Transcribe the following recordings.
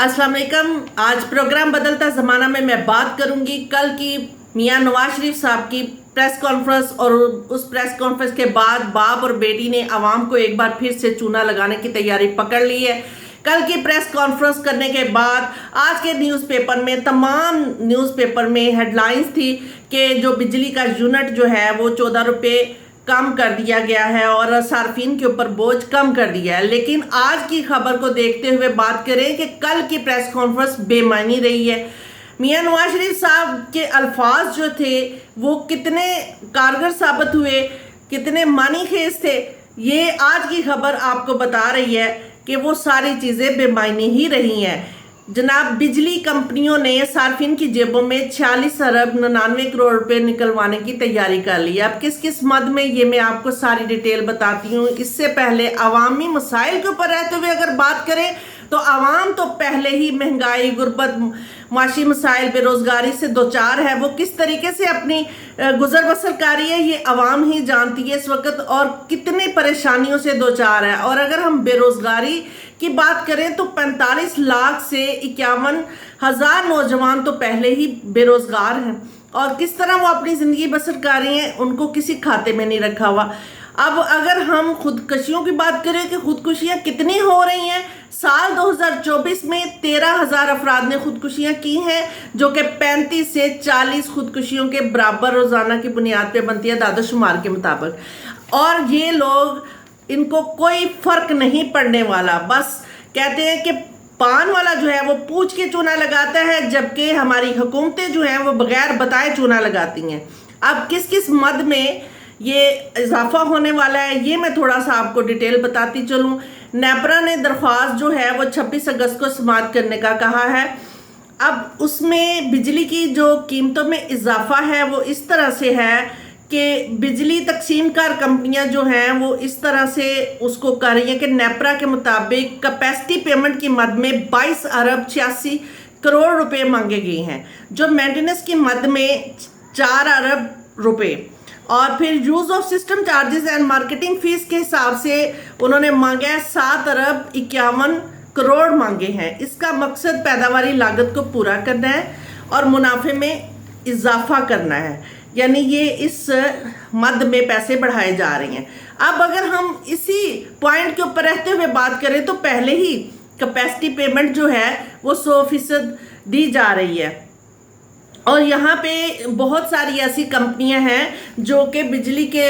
अस्सलाम वालेकुम। आज प्रोग्राम बदलता ज़माना में मैं बात करूंगी कल की मियां नवाज शरीफ साहब की प्रेस कॉन्फ्रेंस और उस प्रेस कॉन्फ्रेंस के बाद बाप और बेटी ने आवाम को एक बार फिर से चूना लगाने की तैयारी पकड़ ली है। कल की प्रेस कॉन्फ्रेंस करने के बाद आज के न्यूज़पेपर में तमाम न्यूज़पेपर में हेडलाइंस थी कि जो बिजली का यूनिट जो है वो 14 रुपये कम कर दिया गया है और सार्फिन के ऊपर बोझ कम कर दिया है। लेकिन आज की खबर को देखते हुए बात करें कि कल की प्रेस कॉन्फ्रेंस बेमानी रही है। मियां नवाज शरीफ साहब के अल्फाज जो थे वो कितने कारगर साबित हुए, कितने मानीखेज थे, ये आज की खबर आपको बता रही है कि वो सारी चीज़ें बेमायनी ही रही हैं। जनाब, बिजली कंपनियों ने सार्फिन की जेबों में 46 अरब 99 करोड़ रुपए निकलवाने की तैयारी कर ली। अब किस किस मद में, ये मैं आपको सारी डिटेल बताती हूँ। इससे पहले अवामी मसाइल के ऊपर रहते हुए अगर बात करें तो आवाम तो पहले ही महंगाई, गुर्बत, माशी मसाइल, बेरोजगारी से दो चार है। वो किस तरीके से अपनी गुजर बसर कर रही है ये आवाम ही जानती है इस वक्त, और कितने परेशानियों से दो चार है। और अगर हम बेरोजगारी की बात करें तो 45 लाख से 51,000 नौजवान तो पहले ही बेरोजगार हैं, और किस तरह वो अपनी ज़िंदगी बसर कर रही हैं उनको किसी खाते में नहीं रखा हुआ। अब अगर हम खुदकुशियों की बात करें कि खुदकुशियां कितनी हो रही हैं, साल 2024 में 13,000 अफराद ने खुदकुशियां की हैं, जो कि 35 से 40 खुदकुशियों के बराबर रोजाना की बुनियाद पे बनती है दादोशुमार के मुताबिक। और ये लोग, इनको कोई फर्क नहीं पड़ने वाला, बस कहते हैं कि पान वाला जो है वो पूछ के चूना लगाता है, जबकि हमारी हुकूमतें जो हैं वो बगैर बताए चूना लगाती हैं। अब किस किस मद में ये इजाफा होने वाला है ये मैं थोड़ा सा आपको डिटेल बताती चलूँ। नेपरा ने दरख्वास्त जो है वो 26 अगस्त को समाप्त करने का कहा है। अब उसमें बिजली की जो कीमतों में इजाफा है वो इस तरह से है कि बिजली तकसीमकार कंपनियां जो हैं वो इस तरह से उसको कर रही हैं कि नेपरा के मुताबिक कैपेसिटी पेमेंट की मद में 22 अरब 86 करोड़ रुपए मांगे गए हैं, जो मेंटेनेंस की मद में 4 अरब रुपए, और फिर use of system charges and marketing fees के हिसाब से उन्होंने मांगा है 7 अरब 51 करोड़ मांगे हैं। इसका मकसद पैदावारी लागत को पूरा करना है और मुनाफे में इजाफा करना है, यानी ये इस मद में पैसे बढ़ाए जा रहे हैं। अब अगर हम इसी पॉइंट के ऊपर रहते हुए बात करें तो पहले ही कैपेसिटी पेमेंट जो है वो 100% दी जा रही है, और यहाँ पे बहुत सारी ऐसी कंपनियां हैं जो कि बिजली के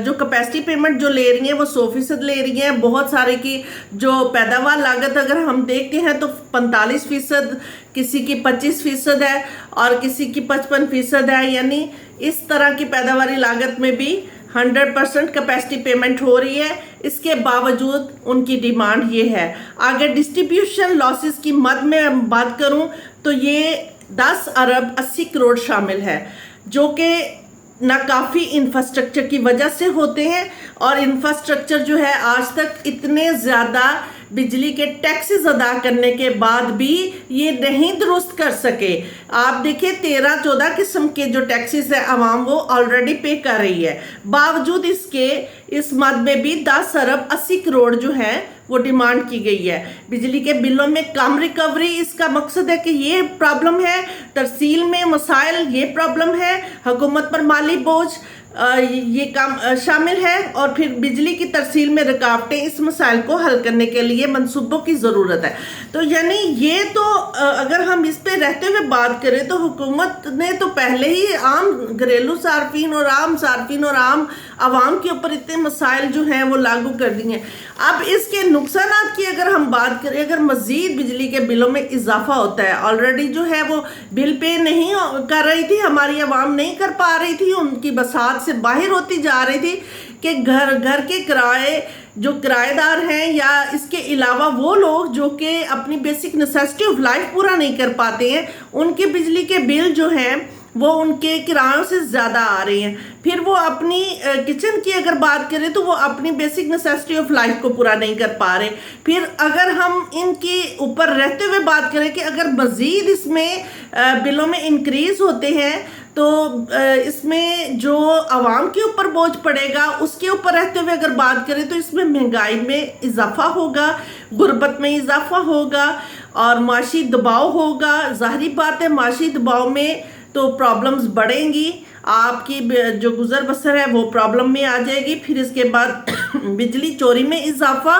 जो कैपेसिटी पेमेंट जो ले रही हैं वो 100% ले रही हैं। बहुत सारे की जो पैदावार लागत अगर हम देखते हैं तो 45%, किसी की 25% है और किसी की 55% है, यानी इस तरह की पैदावारी लागत में भी 100% कैपेसिटी पेमेंट हो रही है। इसके बावजूद उनकी डिमांड ये है। आगे डिस्ट्रीब्यूशन लॉसेस की मद में बात करूं तो ये 10 अरब 80 करोड़ शामिल है, जो कि नाकाफ़ी इंफ्रास्ट्रक्चर की वजह से होते हैं। और इंफ्रास्ट्रक्चर जो है आज तक इतने ज़्यादा बिजली के टैक्सेस अदा करने के बाद भी ये नहीं दुरुस्त कर सके। आप देखिए 13-14 किस्म के जो टैक्सेस है आवाम वो ऑलरेडी पे कर रही है, बावजूद इसके इस मद में भी 10 अरब 80 करोड़ जो है वो डिमांड की गई है। बिजली के बिलों में कम रिकवरी, इसका मकसद है कि ये प्रॉब्लम है, तरसील में मसाइल ये प्रॉब्लम है, हुकूमत पर माली बोझ ये काम शामिल है, और फिर बिजली की तरसील में रुकावटें, इस मसाइल को हल करने के लिए मंसूबों की ज़रूरत है। तो यानी ये तो अगर हम इस पे रहते हुए बात करें तो हुकूमत ने तो पहले ही आम घरेलू सार्फिन और आम आवाम के ऊपर इतने मसाइल जो हैं वो लागू कर दिए हैं। अब इसके नुकसानात की अगर हम बात करें, अगर मज़ीद बिजली के बिलों में इजाफा होता है, ऑलरेडी जो है वो बिल पे नहीं कर रही थी, हमारी आवाम नहीं कर पा रही थी, उनकी बसात से बाहर होती जा रही थी कि घर के किराए जो किराएदार हैं या इसके अलावा वो लोग जो कि अपनी बेसिक नेसेसिटी ऑफ लाइफ पूरा नहीं कर पाते हैं, उनके बिजली के बिल जो हैं वो उनके किरायों से ज़्यादा आ रहे हैं। फिर वो अपनी किचन की अगर बात करें तो वो अपनी बेसिक नेसेसिटी ऑफ लाइफ को पूरा नहीं कर पा रहे। फिर अगर हम इनके ऊपर रहते हुए बात करें कि अगर मज़ीद इसमें बिलों में इंक्रीज़ होते हैं तो इसमें जो आवाम के ऊपर बोझ पड़ेगा उसके ऊपर रहते हुए अगर बात करें तो इसमें महंगाई में इजाफा होगा, गुर्बत में इजाफा होगा, और माशी दबाव होगा। जाहिर बात है माशी दबाव में तो प्रॉब्लम्स बढ़ेंगी, आपकी जो गुजर बसर है वो प्रॉब्लम में आ जाएगी। फिर इसके बाद बिजली चोरी में इजाफा,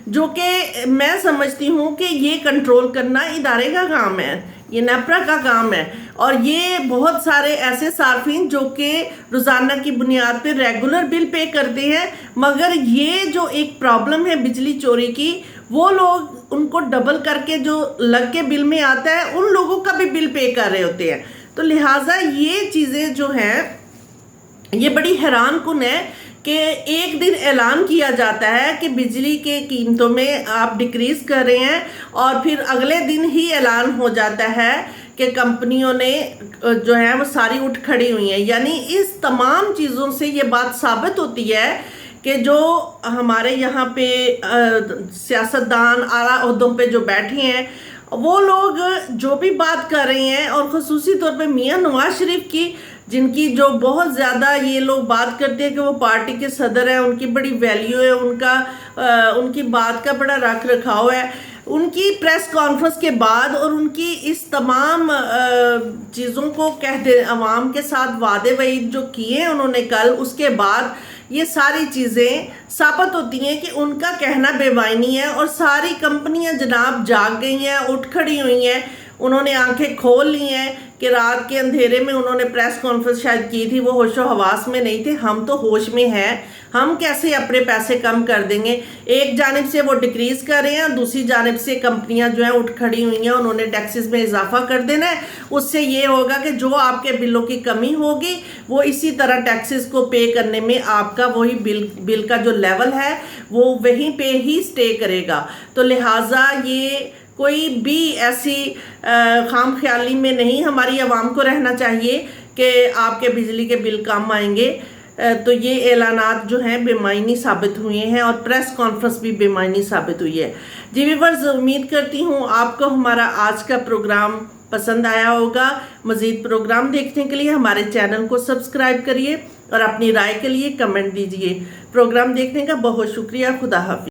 जो कि मैं समझती हूँ कि ये कंट्रोल करना इदारे का काम है, ये नेपरा का काम है। और ये बहुत सारे ऐसे सार्फिन जो कि रोज़ाना की बुनियाद पे रेगुलर बिल पे करते हैं, मगर ये जो एक प्रॉब्लम है बिजली चोरी की, वो लोग उनको डबल करके जो लग के बिल में आता है उन लोगों का भी बिल पे कर रहे होते हैं। तो लिहाजा ये चीज़ें जो हैं ये बड़ी हैरान कुन है कि एक दिन ऐलान किया जाता है कि बिजली के कीमतों में आप डिक्रीज कर रहे हैं और फिर अगले दिन ही ऐलान हो जाता है कि कंपनियों ने जो है वो सारी उठ खड़ी हुई हैं। यानी इस तमाम चीज़ों से ये बात साबित होती है कि जो हमारे यहाँ पे सियासतदान आला ओहदों पे जो बैठे हैं वो लोग जो भी बात कर रहे हैं, और ख़ुसूसी तौर पे मियां नवाज शरीफ की, जिनकी जो बहुत ज़्यादा ये लोग बात करते हैं कि वो पार्टी के सदर हैं, उनकी बड़ी वैल्यू है, उनकी बात का बड़ा रख रखाव है। उनकी प्रेस कॉन्फ्रेंस के बाद और उनकी इस तमाम चीज़ों को कह दे अवाम के साथ वादे वईद जो किए हैं उन्होंने कल, उसके बाद ये सारी चीज़ें साबित होती हैं कि उनका कहना बेमानी है। और सारी कंपनियां जनाब जाग गई हैं, उठ खड़ी हुई हैं, उन्होंने आंखें खोल ली हैं कि रात के अंधेरे में उन्होंने प्रेस कॉन्फ्रेंस शायद की थी, वो होशो हवास में नहीं थे। हम तो होश में हैं, हम कैसे अपने पैसे कम कर देंगे। एक जानिब से वो डिक्रीज कर रहे हैं और दूसरी जानिब से कंपनियां जो हैं उठ खड़ी हुई हैं, उन्होंने टैक्सेस में इजाफा कर देना है। उससे ये होगा कि जो आपके बिलों की कमी होगी वो इसी तरह टैक्सेस को पे करने में आपका वही बिल का जो लेवल है वो वहीं पे ही स्टे करेगा। तो लिहाजा ये कोई भी ऐसी खाम ख्याली में नहीं हमारी आवाम को रहना चाहिए कि आपके बिजली के बिल कम आएंगे। तो ये ऐलानात जो हैं बेमायनी साबित हुए हैं और प्रेस कॉन्फ्रेंस भी बेमायनी साबित हुई है। जी व्यूअर्स, उम्मीद करती हूँ आपको हमारा आज का प्रोग्राम पसंद आया होगा। मज़ीद प्रोग्राम देखने के लिए हमारे चैनल को सब्सक्राइब करिए और अपनी राय के लिए कमेंट दीजिए। प्रोग्राम देखने का बहुत शुक्रिया। खुदा हाफिज़।